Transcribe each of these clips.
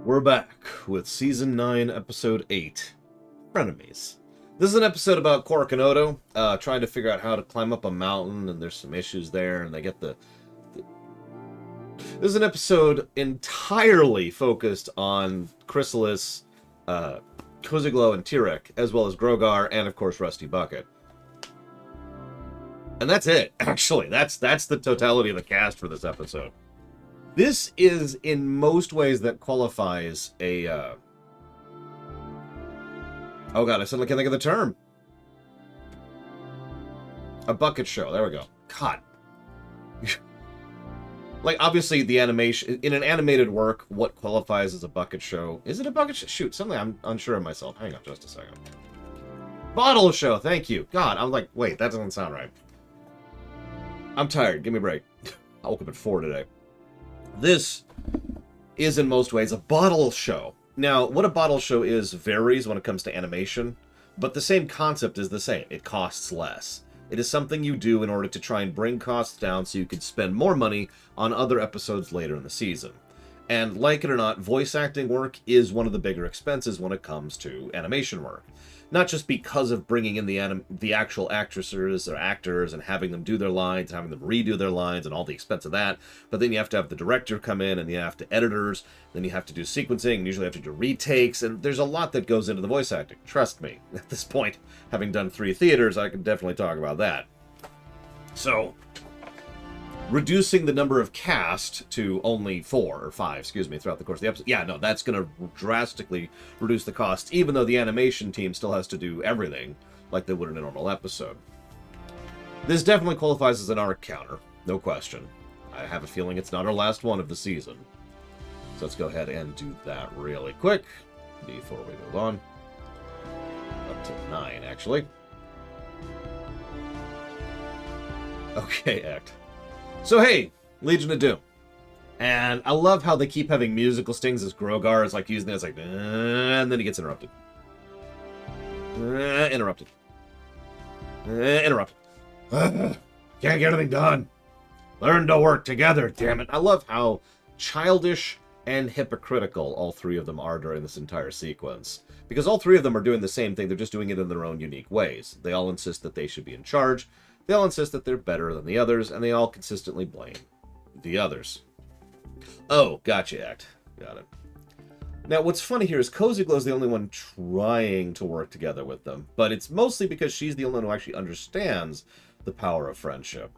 We're back with Season 9, Episode 8, Frenemies. This is an episode about Quark and Odo trying to figure out how to climb up a mountain, and there's some issues there, and they get This is an episode entirely focused on Chrysalis, Koziglo, and Tirek, as well as Grogar, and of course Rusty Bucket. And that's it, actually. That's the totality of the cast for this episode. This is, in most ways, that qualifies a, oh god, I suddenly can't think of the term. A bucket show, there we go. God. Like, obviously, the animation, in an animated work, what qualifies as a bucket show? Is it a bucket show? Shoot, suddenly I'm unsure of myself. Hang on just a second. Bottle show, thank you. God, I'm like, wait, that doesn't sound right. I'm tired, give me a break. I woke up at 4 today. This is, in most ways, a bottle show. Now, what a bottle show is varies when it comes to animation, but the same concept is the same. It costs less. It is something you do in order to try and bring costs down so you can spend more money on other episodes later in the season. And like it or not, voice acting work is one of the bigger expenses when it comes to animation work. Not just because of bringing in the actual actresses or actors and having them do their lines, having them redo their lines and all the expense of that, but then you have to have the director come in and you have to editors, then you have to do sequencing, and usually have to do retakes, and there's a lot that goes into the voice acting. Trust me, at this point, having done 3 theaters, I can definitely talk about that. So, reducing the number of cast to only 4 or 5, excuse me, throughout the course of the episode. Yeah, no, that's going to drastically reduce the cost, even though the animation team still has to do everything like they would in a normal episode. This definitely qualifies as an arc counter, no question. I have a feeling it's not our last one of the season. So let's go ahead and do that really quick before we move on. Up to 9, actually. Okay, Act. So hey, Legion of Doom. And I love how they keep having musical stings as Grogar is like using it as like, and then he gets interrupted. Interrupted. Interrupted. Can't get anything done. Learn to work together, damn it. I love how childish and hypocritical all 3 of them are during this entire sequence. Because all 3 of them are doing the same thing, they're just doing it in their own unique ways. They all insist that they should be in charge. They all insist that they're better than the others, and they all consistently blame the others. Oh, gotcha, Act. Got it. Now, what's funny here is Koziglo's the only one trying to work together with them, but it's mostly because she's the only one who actually understands the power of friendship.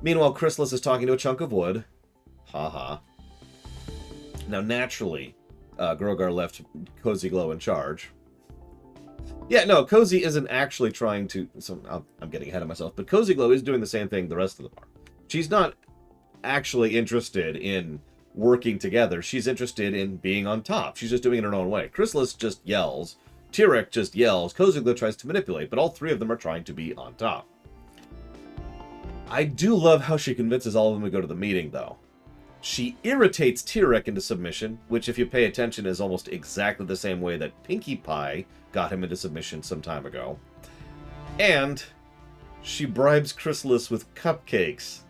Meanwhile, Chrysalis is talking to a chunk of wood. Haha. Now, naturally, Grogar left Koziglo in charge. Yeah, no, Cozy isn't actually trying to... So I'm getting ahead of myself, but Koziglo is doing the same thing the rest of them are. She's not actually interested in working together. She's interested in being on top. She's just doing it in her own way. Chrysalis just yells. Tirek just yells. Koziglo tries to manipulate, but all 3 of them are trying to be on top. I do love how she convinces all of them to go to the meeting, though. She irritates Tirek into submission, which, if you pay attention, is almost exactly the same way that Pinkie Pie got him into submission some time ago. And she bribes Chrysalis with cupcakes.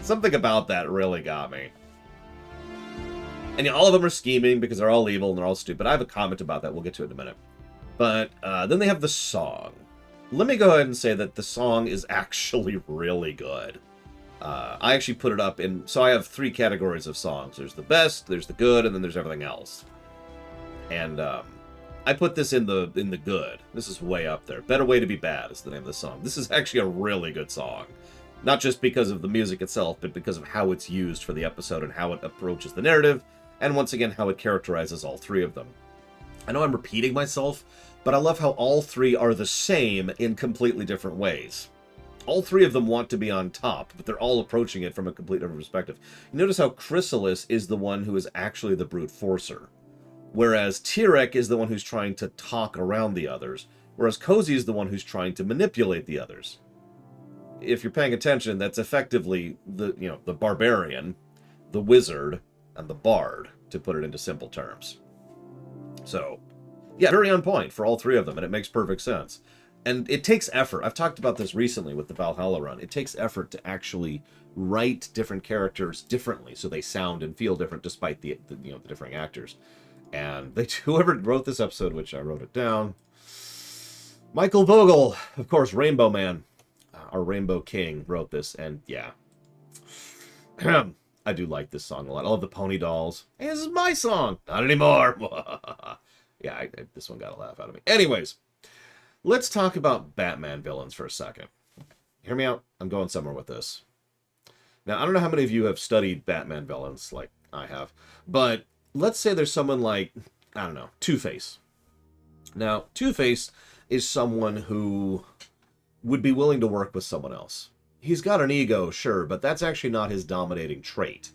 Something about that really got me. And yeah, all of them are scheming because they're all evil and they're all stupid. I have a comment about that. We'll get to it in a minute. But then they have the song. Let me go ahead and say that the song is actually really good. I actually put it up in... So I have 3 categories of songs. There's the best, there's the good, and then there's everything else. And I put this in the good. This is way up there. Better Way to Be Bad is the name of the song. This is actually a really good song. Not just because of the music itself, but because of how it's used for the episode and how it approaches the narrative, and once again, how it characterizes all 3 of them. I know I'm repeating myself, but I love how all 3 are the same in completely different ways. All 3 of them want to be on top, but they're all approaching it from a completely different perspective. You notice how Chrysalis is the one who is actually the brute forcer, whereas Tirek is the one who's trying to talk around the others, whereas Cozy is the one who's trying to manipulate the others. If you're paying attention, that's effectively the barbarian, the wizard, and the bard, to put it into simple terms. So, yeah, very on point for all 3 of them, and it makes perfect sense. And it takes effort. I've talked about this recently with the Valhalla run. It takes effort to actually write different characters differently so they sound and feel different despite the differing actors. And whoever wrote this episode, which I wrote it down, Michael Vogel, of course, Rainbow Man, our Rainbow King, wrote this, and yeah. I do like this song a lot. I love the pony dolls. Hey, this is my song. Not anymore. Yeah, this one got a laugh out of me. Anyways, let's talk about Batman villains for a second. Hear me out. I'm going somewhere with this. Now, I don't know how many of you have studied Batman villains like I have, but let's say there's someone like, I don't know, Two-Face. Now, Two-Face is someone who would be willing to work with someone else. He's got an ego, sure, but that's actually not his dominating trait.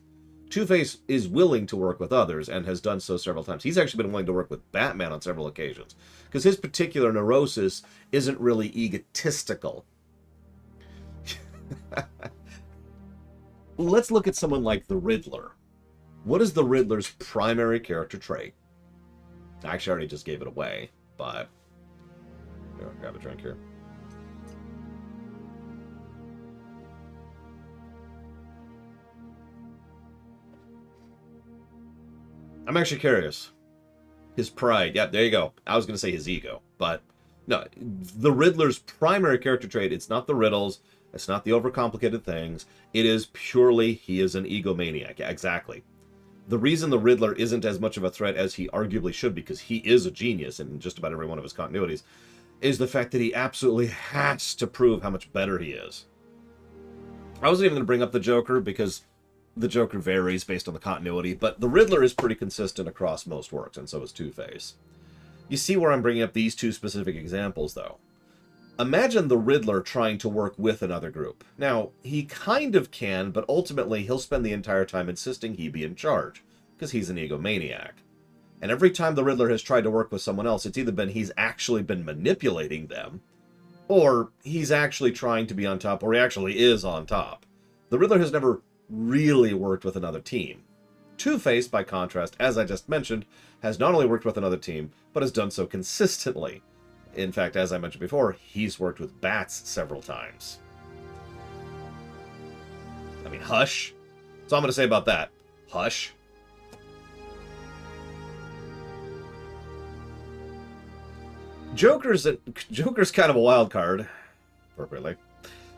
Two-Face is willing to work with others and has done so several times. He's actually been willing to work with Batman on several occasions because his particular neurosis isn't really egotistical. Let's look at someone like the Riddler. What is the Riddler's primary character trait? I actually already just gave it away, but here, grab a drink here. I'm actually curious. His pride. Yeah, there you go. I was going to say his ego. But no, the Riddler's primary character trait, it's not the riddles. It's not the overcomplicated things. It is purely he is an egomaniac. Yeah, exactly. The reason the Riddler isn't as much of a threat as he arguably should, because he is a genius in just about every one of his continuities, is the fact that he absolutely has to prove how much better he is. I wasn't even going to bring up the Joker because the Joker varies based on the continuity, but the Riddler is pretty consistent across most works, and so is Two-Face. You see where I'm bringing up these two specific examples, though. Imagine the Riddler trying to work with another group. Now, he kind of can, but ultimately he'll spend the entire time insisting he be in charge, because he's an egomaniac. And every time the Riddler has tried to work with someone else, it's either been he's actually been manipulating them, or he's actually trying to be on top, or he actually is on top. The Riddler has never really worked with another team. Two-Face, by contrast, as I just mentioned, has not only worked with another team, but has done so consistently. In fact, as I mentioned before, he's worked with bats several times. I mean, Hush. That's all I'm going to say about that. Hush. Joker's kind of a wild card, appropriately.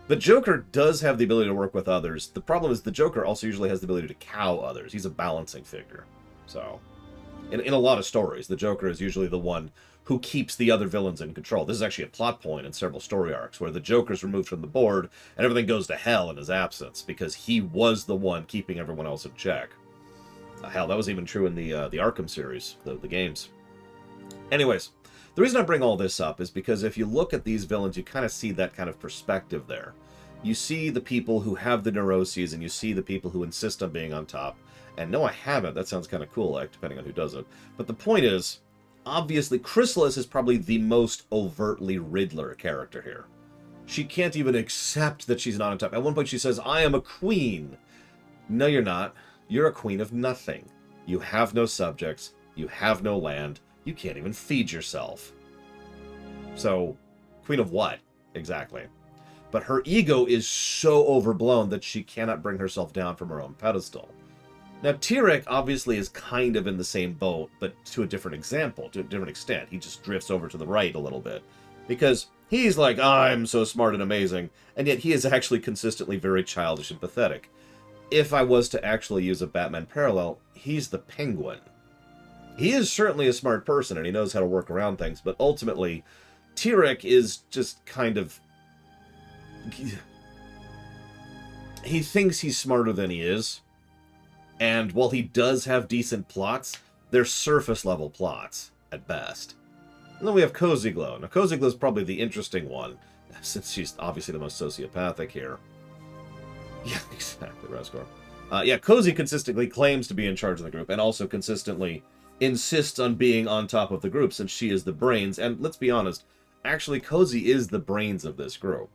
The Joker does have the ability to work with others. The problem is the Joker also usually has the ability to cow others. He's a balancing figure. So, in a lot of stories, the Joker is usually the one who keeps the other villains in control. This is actually a plot point in several story arcs where the Joker's removed from the board and everything goes to hell in his absence because he was the one keeping everyone else in check. Hell, that was even true in the Arkham series, the games. Anyways, the reason I bring all this up is because if you look at these villains, you kind of see that kind of perspective there. You see the people who have the neuroses, and you see the people who insist on being on top. And no, I haven't. That sounds kind of cool, like, depending on who does it. But the point is, obviously, Chrysalis is probably the most overtly Riddler character here. She can't even accept that she's not on top. At one point she says, I am a queen. No, you're not. You're a queen of nothing. You have no subjects. You have no land. You can't even feed yourself. So, queen of what? Exactly. But her ego is so overblown that she cannot bring herself down from her own pedestal. Now, Tyrek obviously is kind of in the same boat, but to a different example, to a different extent. He just drifts over to the right a little bit. Because he's like, I'm so smart and amazing, and yet he is actually consistently very childish and pathetic. If I was to actually use a Batman parallel, he's the Penguin. He is certainly a smart person, and he knows how to work around things, but ultimately, Tyrek is just kind of... He thinks he's smarter than he is. And while he does have decent plots, they're surface-level plots, at best. And then we have Cozy Glow. Now, Cozy Glow is probably the interesting one, since she's obviously the most sociopathic here. Yeah, exactly, Rescor. Yeah, Cozy consistently claims to be in charge of the group, and also consistently insists on being on top of the group, since she is the brains. And let's be honest, actually, Cozy is the brains of this group.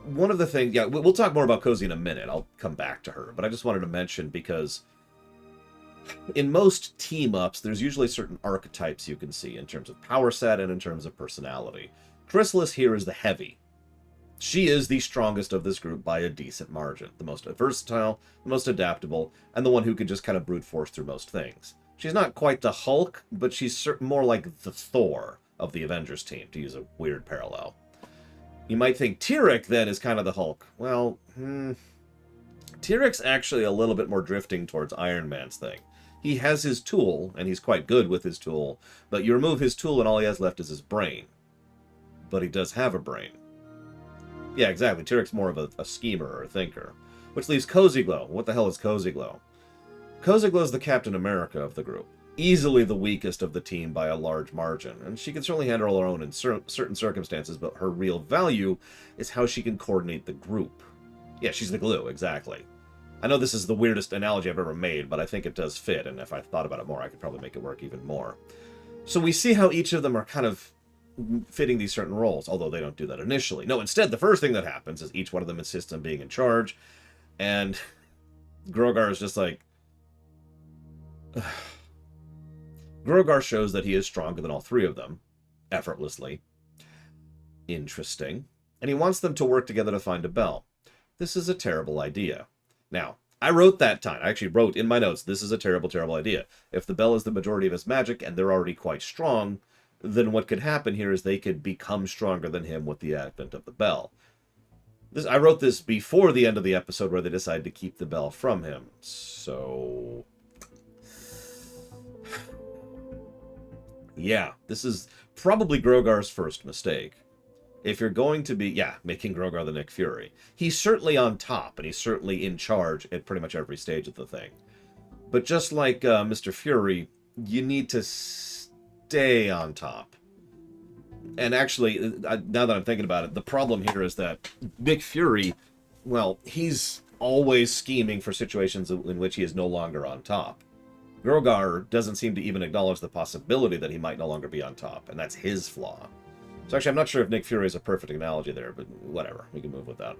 One of the things, yeah, we'll talk more about Cozy in a minute. I'll come back to her, but I just wanted to mention because in most team-ups, there's usually certain archetypes you can see in terms of power set and in terms of personality. Chrysalis here is the heavy. She is the strongest of this group by a decent margin. The most versatile, the most adaptable, and the one who can just kind of brute force through most things. She's not quite the Hulk, but she's more like the Thor of the Avengers team, to use a weird parallel. You might think Tyrek, then, is kind of the Hulk. Well, Tyrek's actually a little bit more drifting towards Iron Man's thing. He has his tool, and he's quite good with his tool, but you remove his tool and all he has left is his brain. But he does have a brain. Yeah, exactly. Tyrek's more of a schemer or a thinker. Which leaves Cozy Glow. What the hell is Cozy Glow? Cozy Glow is the Captain America of the group. Easily the weakest of the team by a large margin, and she can certainly handle her own in certain circumstances, but her real value is how she can coordinate the group. Yeah, she's the glue, exactly. I know this is the weirdest analogy I've ever made, but I think it does fit, and if I thought about it more, I could probably make it work even more. So we see how each of them are kind of fitting these certain roles, although they don't do that initially. No, instead, the first thing that happens is each one of them insists on being in charge, and Grogar is just like... Grogar shows that he is stronger than all three of them, effortlessly. Interesting. And he wants them to work together to find a bell. This is a terrible idea. Now, I wrote that time. I actually wrote in my notes, this is a terrible, terrible idea. If the bell is the majority of his magic and they're already quite strong, then what could happen here is they could become stronger than him with the advent of the bell. I wrote this before the end of the episode where they decided to keep the bell from him. So... yeah, this is probably Grogar's first mistake. If you're going to be, making Grogar the Nick Fury. He's certainly on top, and he's certainly in charge at pretty much every stage of the thing. But just like Mr. Fury, you need to stay on top. And actually, now that I'm thinking about it, the problem here is that Nick Fury, well, he's always scheming for situations in which he is no longer on top. Grogar doesn't seem to even acknowledge the possibility that he might no longer be on top, and that's his flaw. So actually, I'm not sure if Nick Fury is a perfect analogy there, but whatever, we can move with that.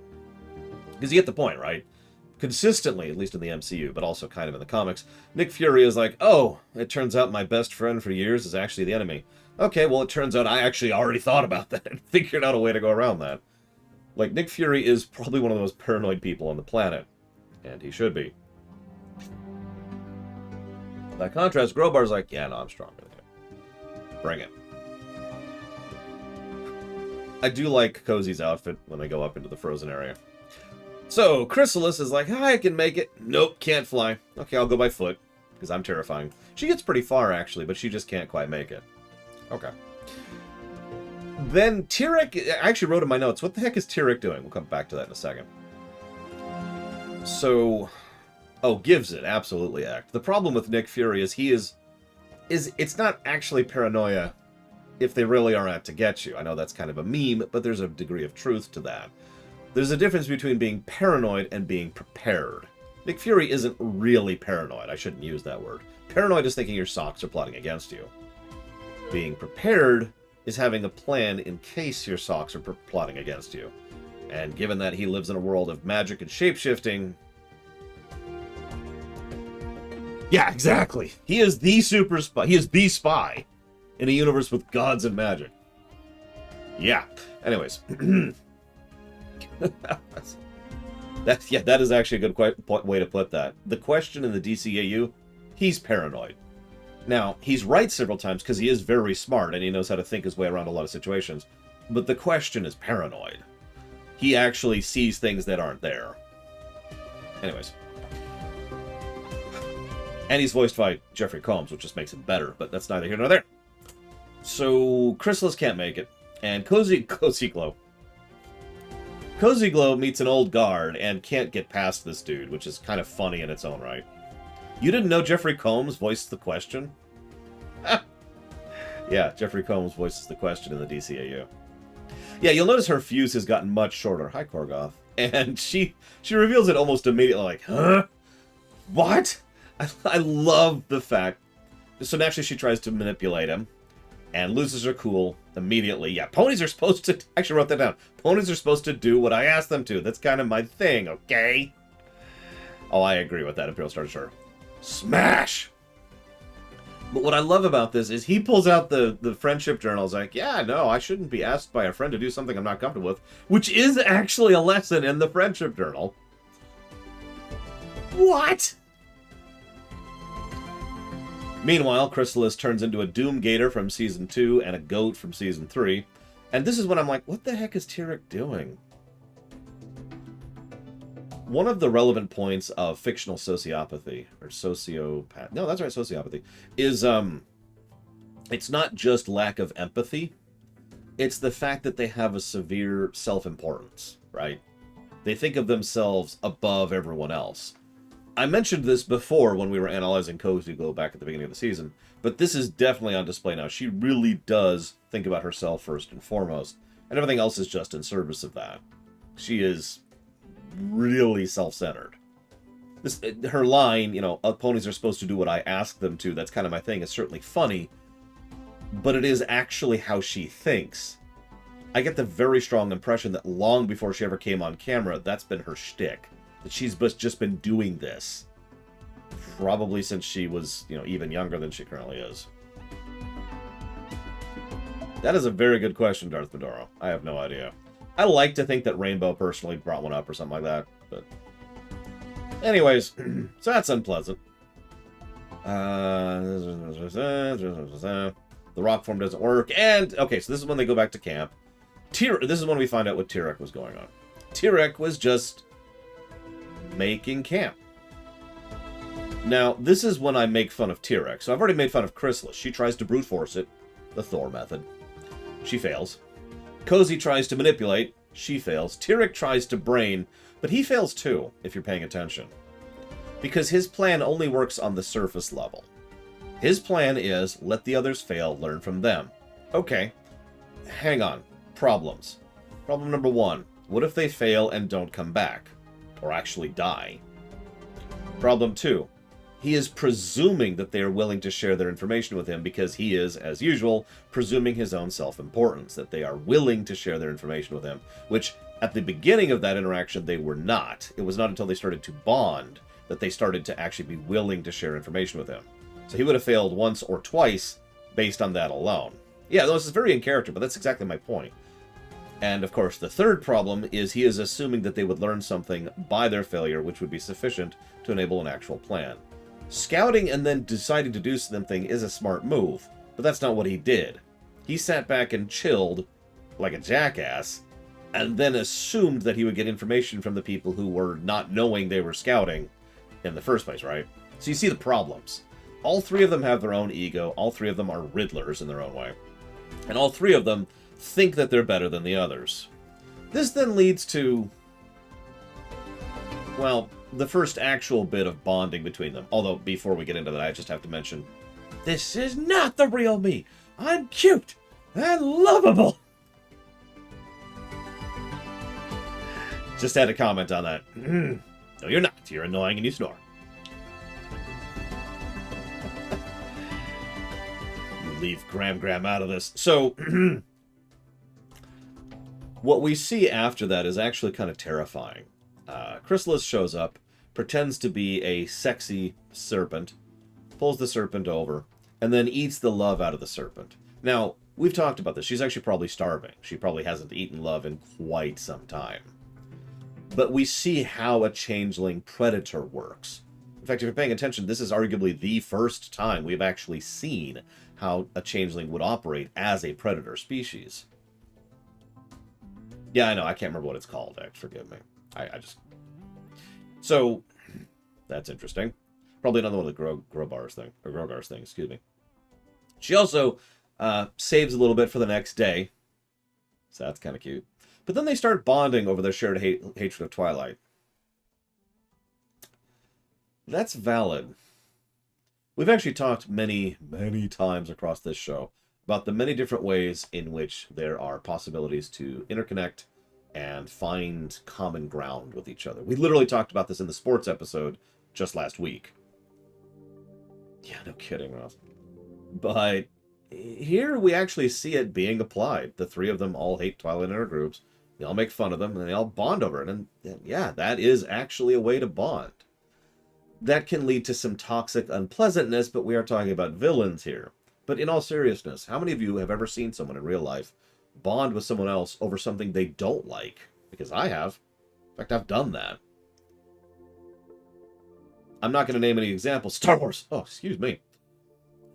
Because you get the point, right? Consistently, at least in the MCU, but also kind of in the comics, Nick Fury is like, oh, it turns out my best friend for years is actually the enemy. Okay, well, it turns out I actually already thought about that and figured out a way to go around that. Like, Nick Fury is probably one of the most paranoid people on the planet, and he should be. By contrast, Grobar's like, yeah, no, I'm stronger than you. Bring it. I do like Cozy's outfit when they go up into the frozen area. So, Chrysalis is like, I can make it. Nope, can't fly. Okay, I'll go by foot, because I'm terrifying. She gets pretty far, actually, but she just can't quite make it. Okay. Then Tyrek, I actually wrote in my notes, what the heck is Tyrek doing? We'll come back to that in a second. So... oh, gives it, absolutely act. The problem with Nick Fury is it's not actually paranoia if they really are out to get you. I know that's kind of a meme, but there's a degree of truth to that. There's a difference between being paranoid and being prepared. Nick Fury isn't really paranoid. I shouldn't use that word. Paranoid is thinking your socks are plotting against you. Being prepared is having a plan in case your socks are plotting against you. And given that he lives in a world of magic and shapeshifting... yeah, exactly. He is the super spy. He is the spy in a universe with gods and magic. Yeah. Anyways. That is actually a good way to put that. The question in the DCAU, he's paranoid. Now, he's right several times because he is very smart and he knows how to think his way around a lot of situations. But the question is paranoid. He actually sees things that aren't there. Anyways. And he's voiced by Jeffrey Combs, which just makes it better, but that's neither here nor there. So, Chrysalis can't make it, and Cozy Glow. Cozy Glow meets an old guard and can't get past this dude, which is kind of funny in its own right. You didn't know Jeffrey Combs voiced the question? Yeah, Jeffrey Combs voices the question in the DCAU. Yeah, you'll notice her fuse has gotten much shorter. Hi, Korgoth. And she reveals it almost immediately, like, huh? What? I love the fact... so naturally she tries to manipulate him, and loses her cool immediately. Yeah, ponies are supposed to... I actually wrote that down. Ponies are supposed to do what I ask them to. That's kind of my thing, okay? Oh, I agree with that, Imperial Star Destroyer. Smash! But what I love about this is he pulls out the friendship journal. He's like, yeah, no, I shouldn't be asked by a friend to do something I'm not comfortable with, which is actually a lesson in the friendship journal. What? Meanwhile, Chrysalis turns into a Doom Gator from Season 2 and a goat from Season 3. And this is when I'm like, what the heck is Tyrek doing? One of the relevant points of fictional sociopathy, or sociopath, no, that's right, sociopathy, is it's not just lack of empathy, it's the fact that they have a severe self-importance, right? They think of themselves above everyone else. I mentioned this before when we were analyzing Cozy Glow back at the beginning of the season, but this is definitely on display now. She really does think about herself first and foremost, and everything else is just in service of that. She is really self-centered. Her line, you know, ponies are supposed to do what I ask them to, that's kind of my thing, is certainly funny, but it is actually how she thinks. I get the very strong impression that long before she ever came on camera, that's been her shtick. That she's just been doing this. Probably since she was, you know, even younger than she currently is. That is a very good question, Darth Medoro. I have no idea. I like to think that Rainbow personally brought one up or something like that, but... Anyways, so that's unpleasant. The rock form doesn't work, and... Okay, so this is when they go back to camp. This is when we find out what Tyrek was going on. Tyrek was just making camp. Now, this is when I make fun of Tyrek. So I've already made fun of Chrysalis. She tries to brute force it. The Thor method. She fails. Cozy tries to manipulate. She fails. Tyrek tries to brain, but he fails too, if you're paying attention. Because his plan only works on the surface level. His plan is, let the others fail, learn from them. Okay. Hang on. Problems. Problem number 1. What if they fail and don't come back? Or actually die? Problem 2. He is presuming that they are willing to share their information with him because he is, as usual, presuming his own self-importance, that they are willing to share their information with him, which at the beginning of that interaction they were not. It was not until they started to bond that they started to actually be willing to share information with him. So he would have failed once or twice based on that alone. Yeah, this is very in character, but that's exactly my point. And, of course, the third problem is he is assuming that they would learn something by their failure, which would be sufficient to enable an actual plan. Scouting and then deciding to do something is a smart move, but that's not what he did. He sat back and chilled, like a jackass, and then assumed that he would get information from the people who were not knowing they were scouting in the first place, right? So you see the problems. All three of them have their own ego, all three of them are Riddlers in their own way, and all three of them think that they're better than the others. This then leads to, well, the first actual bit of bonding between them. Although, before we get into that, I just have to mention, this is not the real me. I'm cute and lovable. Just had to comment on that. No, you're not. You're annoying and you snore. You leave Gram out of this. So, what we see after that is actually kind of terrifying. Chrysalis shows up, pretends to be a sexy serpent, pulls the serpent over, and then eats the love out of the serpent. Now, we've talked about this. She's actually probably starving. She probably hasn't eaten love in quite some time. But we see how a changeling predator works. In fact, if you're paying attention, this is arguably the first time we've actually seen how a changeling would operate as a predator species. Yeah, I know. I can't remember what it's called, X. Forgive me. I just... So, that's interesting. Probably another one of the Grogar's thing, excuse me. She also saves a little bit for the next day. So that's kind of cute. But then they start bonding over their shared hatred of Twilight. That's valid. We've actually talked many, many times across this show about the many different ways in which there are possibilities to interconnect and find common ground with each other. We literally talked about this in the sports episode just last week. Yeah, no kidding, Ross. But here we actually see it being applied. The three of them all hate Twilight in their groups. They all make fun of them, and they all bond over it. And yeah, that is actually a way to bond. that can lead to some toxic unpleasantness, but we are talking about villains here. But in all seriousness, how many of you have ever seen someone in real life bond with someone else over something they don't like? Because I have. In fact, I've done that. I'm not going to name any examples. Star Wars! Oh, excuse me.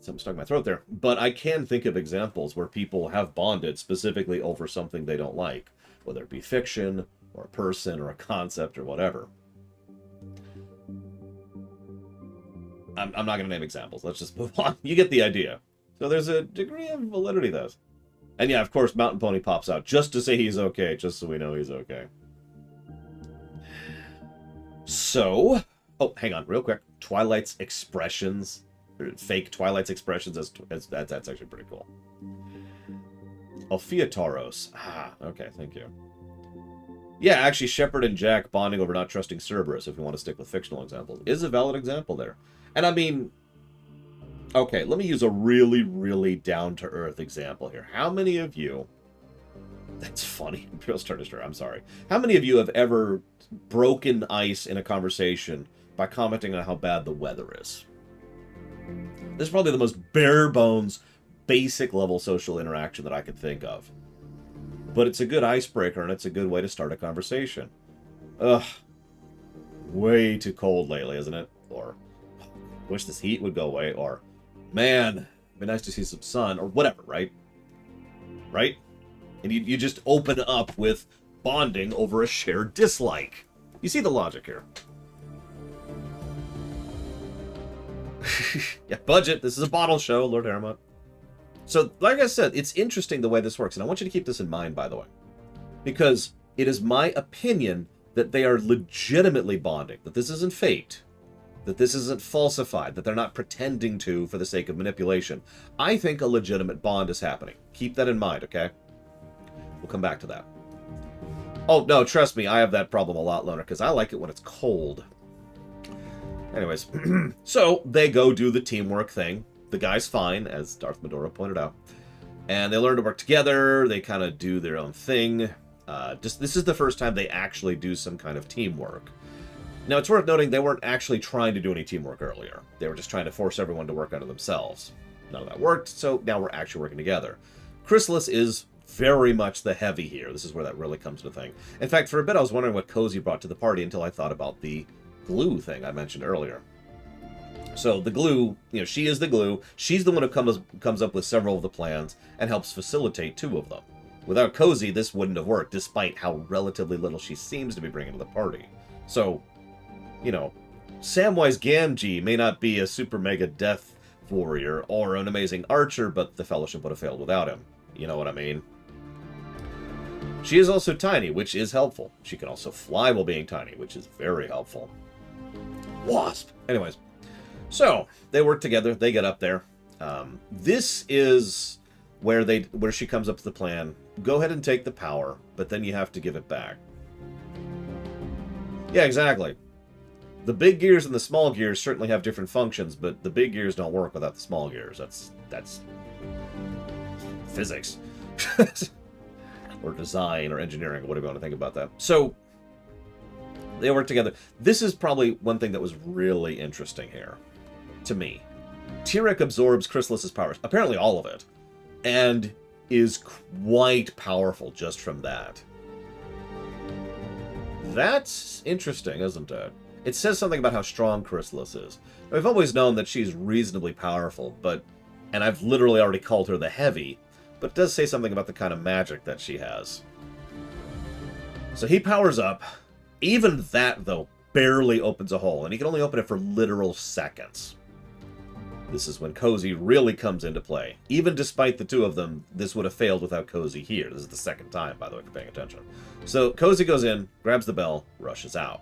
Something stuck in my throat there. But I can think of examples where people have bonded specifically over something they don't like. Whether it be fiction, or a person, or a concept, or whatever. I'm not going to name examples. Let's just move on. You get the idea. So there's a degree of validity to this. And yeah, of course, Mountain Pony pops out just to say he's okay, just so we know he's okay. So, oh, hang on, real quick. Twilight's expressions, or fake Twilight's expressions, that's actually pretty cool. Ophiatoros. Ah, okay, thank you. Yeah, actually, Shepard and Jack bonding over not trusting Cerberus, if you want to stick with fictional examples, is a valid example there. And I mean, okay, let me use a really, really down-to-earth example here. How many of you... That's funny. Imperial Star Destroyer, I'm sorry. How many of you have ever broken ice in a conversation by commenting on how bad the weather is? This is probably the most bare-bones, basic-level social interaction that I could think of. But it's a good icebreaker, and it's a good way to start a conversation. Ugh. Way too cold lately, isn't it? Or, wish this heat would go away, or, man, it'd be nice to see some sun, or whatever, right? Right? And you just open up with bonding over a shared dislike. You see the logic here. Yeah, budget. This is a bottle show, Lord Aramont. So, like I said, it's interesting the way this works, and I want you to keep this in mind, by the way. Because it is my opinion that they are legitimately bonding, that this isn't faked, that this isn't falsified, that they're not pretending to for the sake of manipulation. I think a legitimate bond is happening. Keep that in mind, okay? We'll come back to that. Oh, no, trust me, I have that problem a lot, Loner, because I like it when it's cold. Anyways, so they go do the teamwork thing. The guy's fine, as Darth Medora pointed out. And they learn to work together. They kind of do their own thing. This is the first time they actually do some kind of teamwork. Now, it's worth noting they weren't actually trying to do any teamwork earlier. They were just trying to force everyone to work under themselves. None of that worked, so now we're actually working together. Chrysalis is very much the heavy here. This is where that really comes to the thing. In fact, for a bit, I was wondering what Cozy brought to the party until I thought about the glue thing I mentioned earlier. So the glue, you know, she is the glue. She's the one who comes up with several of the plans and helps facilitate two of them. Without Cozy, this wouldn't have worked, despite how relatively little she seems to be bringing to the party. So, you know, Samwise Gamgee may not be a super mega death warrior or an amazing archer, but the Fellowship would have failed without him. You know what I mean? She is also tiny, which is helpful. She can also fly while being tiny, which is very helpful. Wasp! Anyways. So, they work together, they get up there. This is where she comes up with the plan. Go ahead and take the power, but then you have to give it back. Yeah, exactly. The big gears and the small gears certainly have different functions, but the big gears don't work without the small gears. That's physics. Or design, or engineering, or whatever you want to think about that. So, they work together. This is probably one thing that was really interesting here. To me. Tyrek absorbs Chrysalis's powers, apparently all of it, and is quite powerful just from that. That's interesting, isn't it? It says something about how strong Chrysalis is. I've always known that she's reasonably powerful, and I've literally already called her the Heavy, but it does say something about the kind of magic that she has. So he powers up. Even that, though, barely opens a hole, and he can only open it for literal seconds. This is when Cozy really comes into play. Even despite the two of them, this would have failed without Cozy here. This is the second time, by the way, if you're paying attention. So Cozy goes in, grabs the bell, rushes out.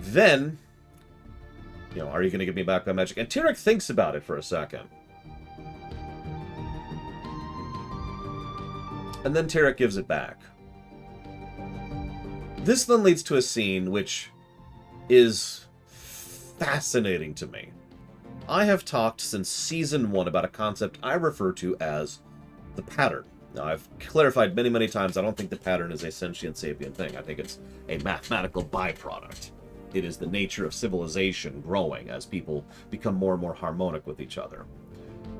Then, you know, are you going to give me back my magic? And Tyrek thinks about it for a second. And then Tyrek gives it back. This then leads to a scene which is fascinating to me. I have talked since Season 1 about a concept I refer to as the pattern. Now, I've clarified many times I don't think the pattern is a sentient sapient thing. I think it's a mathematical byproduct. It is the nature of civilization growing as people become more and more harmonic with each other.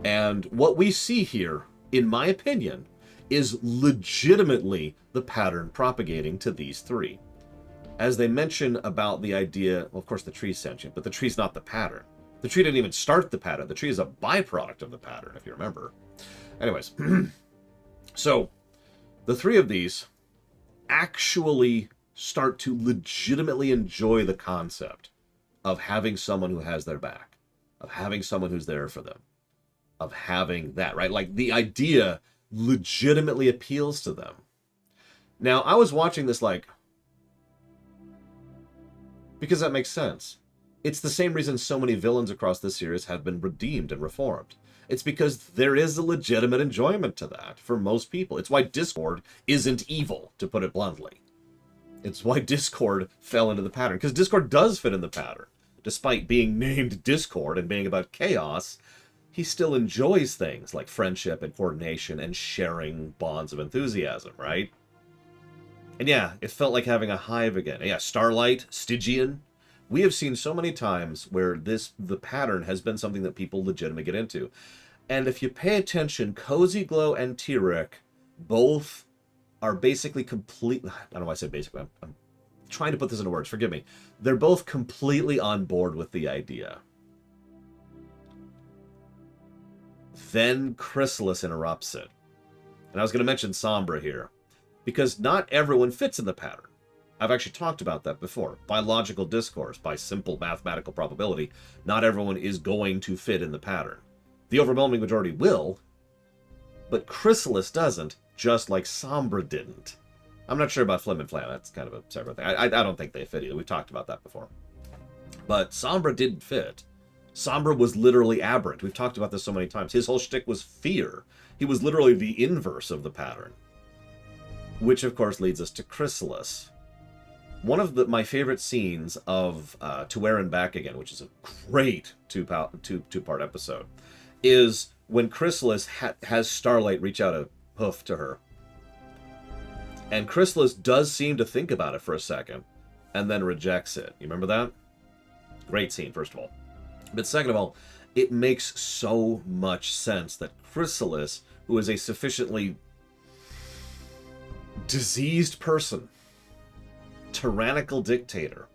And what we see here, in my opinion, is legitimately the pattern propagating to these three. As they mention about the idea, well, of course the tree's sentient, but the tree's not the pattern. The tree didn't even start the pattern. The tree is a byproduct of the pattern, if you remember. Anyways, so the three of these actually start to legitimately enjoy the concept of having someone who has their back, of having someone who's there for them, of having that, right? Like, the idea legitimately appeals to them. Now, I was watching this like, because that makes sense. It's the same reason so many villains across this series have been redeemed and reformed. It's because there is a legitimate enjoyment to that for most people. It's why Discord isn't evil, to put it bluntly. It's why Discord fell into the pattern, because Discord does fit in the pattern. Despite being named Discord and being about chaos, he still enjoys things like friendship and coordination and sharing bonds of enthusiasm, right? And yeah, it felt like having a hive again. Yeah, Starlight, Stygian. We have seen so many times where the pattern has been something that people legitimately get into. And if you pay attention, Cozy Glow and T-Rick both are basically completely... I don't know why I said basically. I'm trying to put this into words. Forgive me. They're both completely on board with the idea. Then Chrysalis interrupts it. And I was going to mention Sombra here, because not everyone fits in the pattern. I've actually talked about that before. By logical discourse, by simple mathematical probability, not everyone is going to fit in the pattern. The overwhelming majority will, but Chrysalis doesn't, just like Sombra didn't. I'm not sure about Flim and Flam. That's kind of a separate thing. I don't think they fit either. We've talked about that before. But Sombra didn't fit. Sombra was literally aberrant. We've talked about this so many times. His whole shtick was fear. He was literally the inverse of the pattern. Which, of course, leads us to Chrysalis. One of my favorite scenes of To Where and Back Again, which is a great two-part episode, is when Chrysalis has Starlight reach out a hoof to her. And Chrysalis does seem to think about it for a second, and then rejects it. You remember that? Great scene, first of all. But second of all, it makes so much sense that Chrysalis, who is a sufficiently diseased person, tyrannical dictator,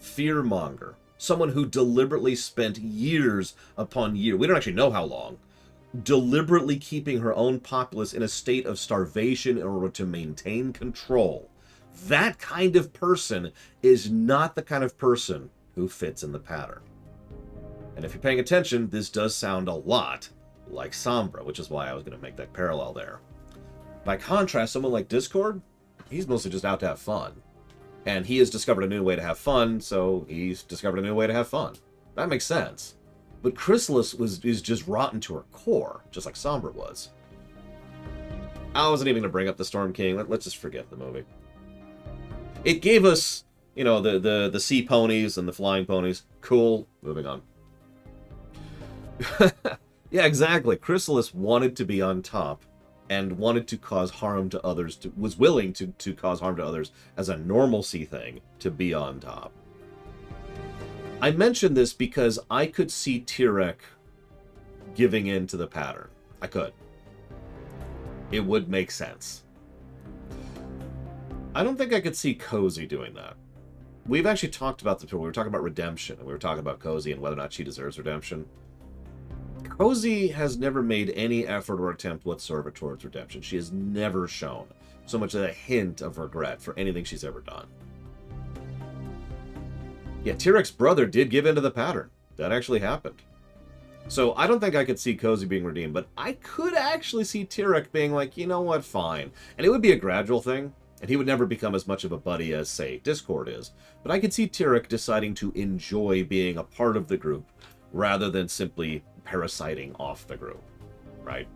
fearmonger, someone who deliberately spent years upon years, we don't actually know how long, deliberately keeping her own populace in a state of starvation in order to maintain control. That kind of person is not the kind of person who fits in the pattern. And if you're paying attention, this does sound a lot like Sombra, which is why I was going to make that parallel there. By contrast, someone like Discord, he's mostly just out to have fun. And he has discovered a new way to have fun, so he's discovered a new way to have fun. That makes sense. But Chrysalis is just rotten to her core, just like Sombra was. I wasn't even going to bring up the Storm King. Let's just forget the movie. It gave us, you know, the sea ponies and the flying ponies. Cool. Moving on. Yeah, exactly. Chrysalis wanted to be on top and wanted to cause harm to others, was willing to cause harm to others as a normalcy thing to be on top. I mention this because I could see T-Rick giving in to the pattern. I could. It would make sense. I don't think I could see Cozy doing that. We've actually talked about this before. We were talking about redemption, and we were talking about Cozy and whether or not she deserves redemption. Cozy has never made any effort or attempt whatsoever towards redemption. She has never shown so much as a hint of regret for anything she's ever done. Yeah, T-Rick's brother did give in to the pattern. That actually happened. So I don't think I could see Cozy being redeemed, but I could actually see T-Rick being like, you know what, fine. And it would be a gradual thing, and he would never become as much of a buddy as, say, Discord is. But I could see T-Rick deciding to enjoy being a part of the group rather than simply parasiting off the group, right?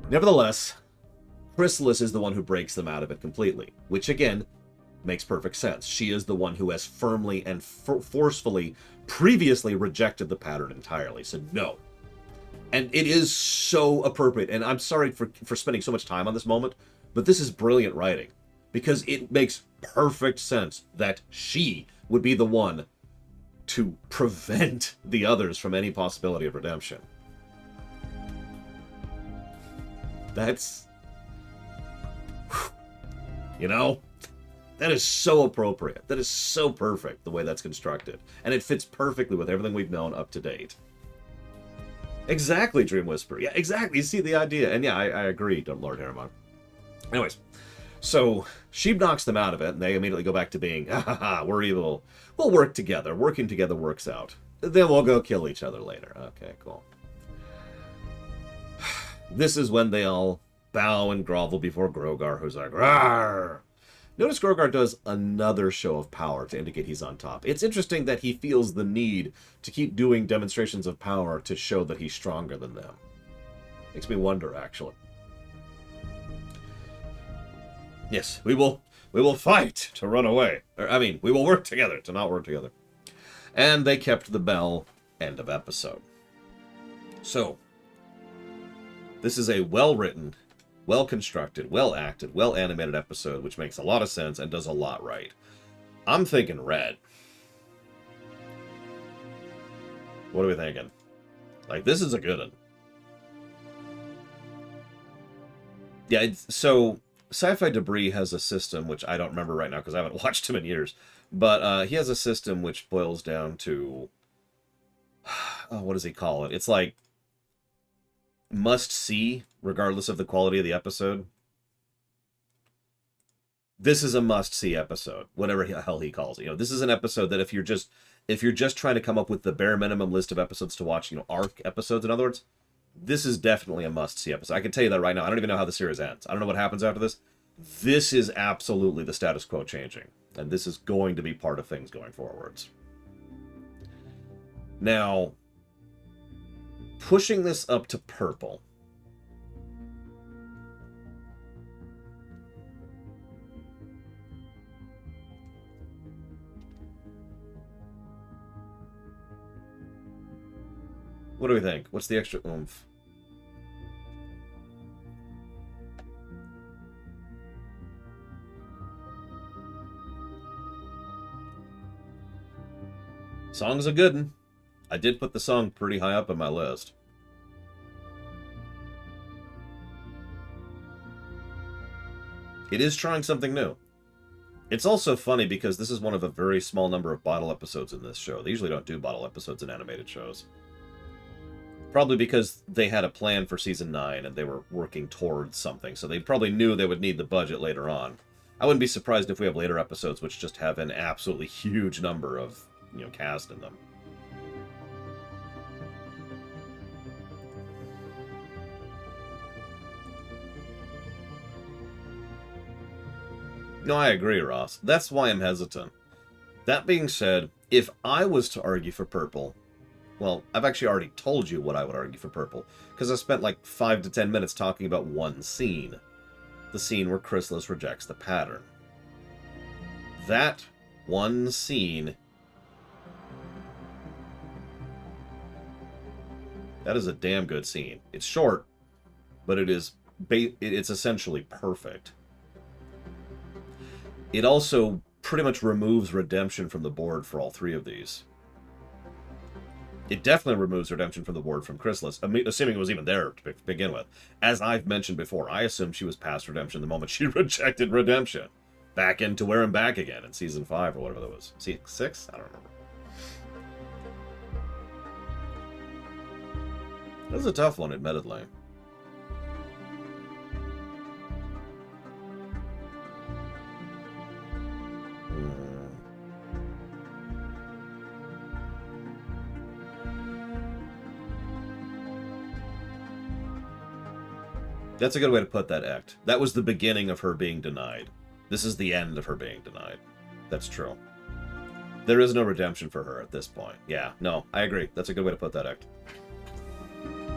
Nevertheless, Chrysalis is the one who breaks them out of it completely, which again makes perfect sense. She is the one who has firmly and forcefully previously rejected the pattern entirely, said no. And it is so appropriate, and I'm sorry for spending so much time on this moment, but this is brilliant writing, because it makes perfect sense that she would be the one to prevent the others from any possibility of redemption. That's... You know? That is so appropriate. That is so perfect, the way that's constructed. And it fits perfectly with everything we've known up to date. Exactly, Dream Whisperer. Yeah, exactly. You see the idea. And yeah, I agree, Lord Harriman. Anyways, so Sheeb knocks them out of it, and they immediately go back to being, ha ha ha, we're evil. We'll work together. Working together works out. Then we'll go kill each other later. Okay, cool. This is when they all bow and grovel before Grogar, who's like, rawr! Notice Grogar does another show of power to indicate he's on top. It's interesting that he feels the need to keep doing demonstrations of power to show that he's stronger than them. Makes me wonder, actually. Yes, we will fight to run away. We will work together to not work together. And they kept the bell. End of episode. So, this is a well-written, well-constructed, well-acted, well-animated episode, which makes a lot of sense and does a lot right. I'm thinking red. What are we thinking? Like, this is a good one. Yeah, so Sci-Fi Debris has a system, which I don't remember right now because I haven't watched him in years, but he has a system which boils down to... Oh, what does he call it? It's like must-see, regardless of the quality of the episode. This is a must-see episode, whatever the hell he calls it. You know, this is an episode that if you're just trying to come up with the bare minimum list of episodes to watch, you know, arc episodes, in other words, this is definitely a must-see episode. I can tell you that right now. I don't even know how the series ends. I don't know what happens after this. This is absolutely the status quo changing, and this is going to be part of things going forwards. Now, pushing this up to purple. What do we think? What's the extra oomph? Song's a good one. I did put the song pretty high up on my list. It is trying something new. It's also funny because this is one of a very small number of bottle episodes in this show. They usually don't do bottle episodes in animated shows. Probably because they had a plan for Season 9 and they were working towards something, so they probably knew they would need the budget later on. I wouldn't be surprised if we have later episodes which just have an absolutely huge number of, you know, cast in them. No, I agree, Ross. That's why I'm hesitant. That being said, if I was to argue for purple, well, I've actually already told you what I would argue for purple, because I spent like 5 to 10 minutes talking about one scene. The scene where Chrysalis rejects the pattern. That one scene... That is a damn good scene. It's short, but it's essentially perfect. It also pretty much removes redemption from the board for all three of these. It definitely removes redemption from the board from Chrysalis, assuming it was even there to begin with. As I've mentioned before, I assumed she was past redemption the moment she rejected redemption. Back into where I'm back again in Season 5 or whatever that was. 6? I don't remember. That was a tough one, admittedly. That's a good way to put that act. That was the beginning of her being denied. This is the end of her being denied. That's true. There is no redemption for her at this point. Yeah, no, I agree. That's a good way to put that act.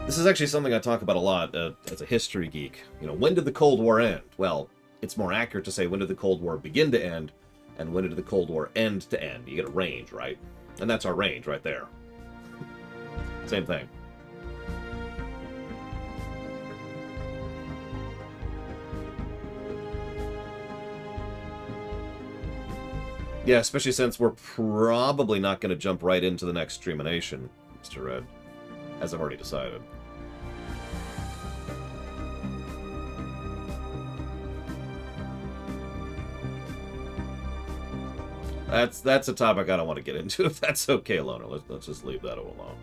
This is actually something I talk about a lot as a history geek. You know, when did the Cold War end? Well, it's more accurate to say when did the Cold War begin to end, and when did the Cold War end to end? You get a range, right? And that's our range right there. Same thing. Yeah, especially since we're probably not going to jump right into the next Streamination, Mr. Red, as I've already decided. That's a topic I don't want to get into, if that's okay, Lona. Let's just leave that alone.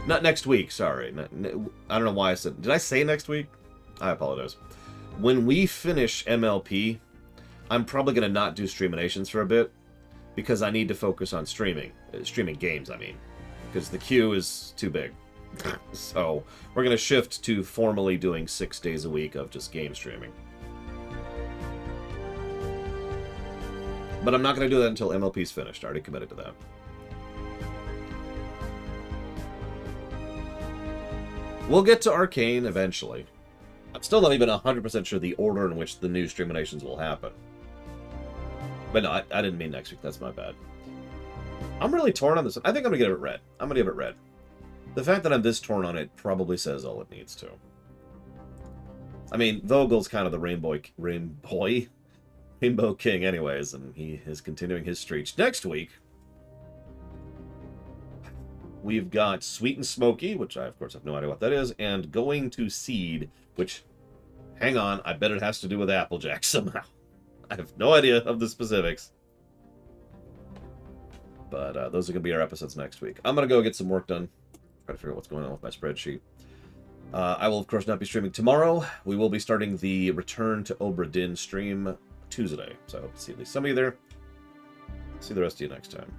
Not next week, sorry. I don't know why I said... Did I say next week? I apologize. When we finish MLP, I'm probably going to not do Streaminations for a bit, because I need to focus on streaming. Streaming games, I mean. Because the queue is too big. So, we're going to shift to formally doing 6 days a week of just game streaming. But I'm not going to do that until MLP's finished. I already committed to that. We'll get to Arcane eventually. I'm still not even 100% sure the order in which the new Streaminations will happen. But no, I didn't mean next week. That's my bad. I'm really torn on this. I think I'm going to give it red. I'm going to give it red. The fact that I'm this torn on it probably says all it needs to. I mean, Vogel's kind of the Rainbow King anyways, and he is continuing his streak. Next week, we've got Sweet and Smoky, which I, of course, have no idea what that is, and Going to Seed, which, hang on, I bet it has to do with Applejack somehow. I have no idea of the specifics. But those are going to be our episodes next week. I'm going to go get some work done. Try to figure out what's going on with my spreadsheet. I will, of course, not be streaming tomorrow. We will be starting the Return to Obra Dinn stream Tuesday. So I hope to see at least some of you there. See the rest of you next time.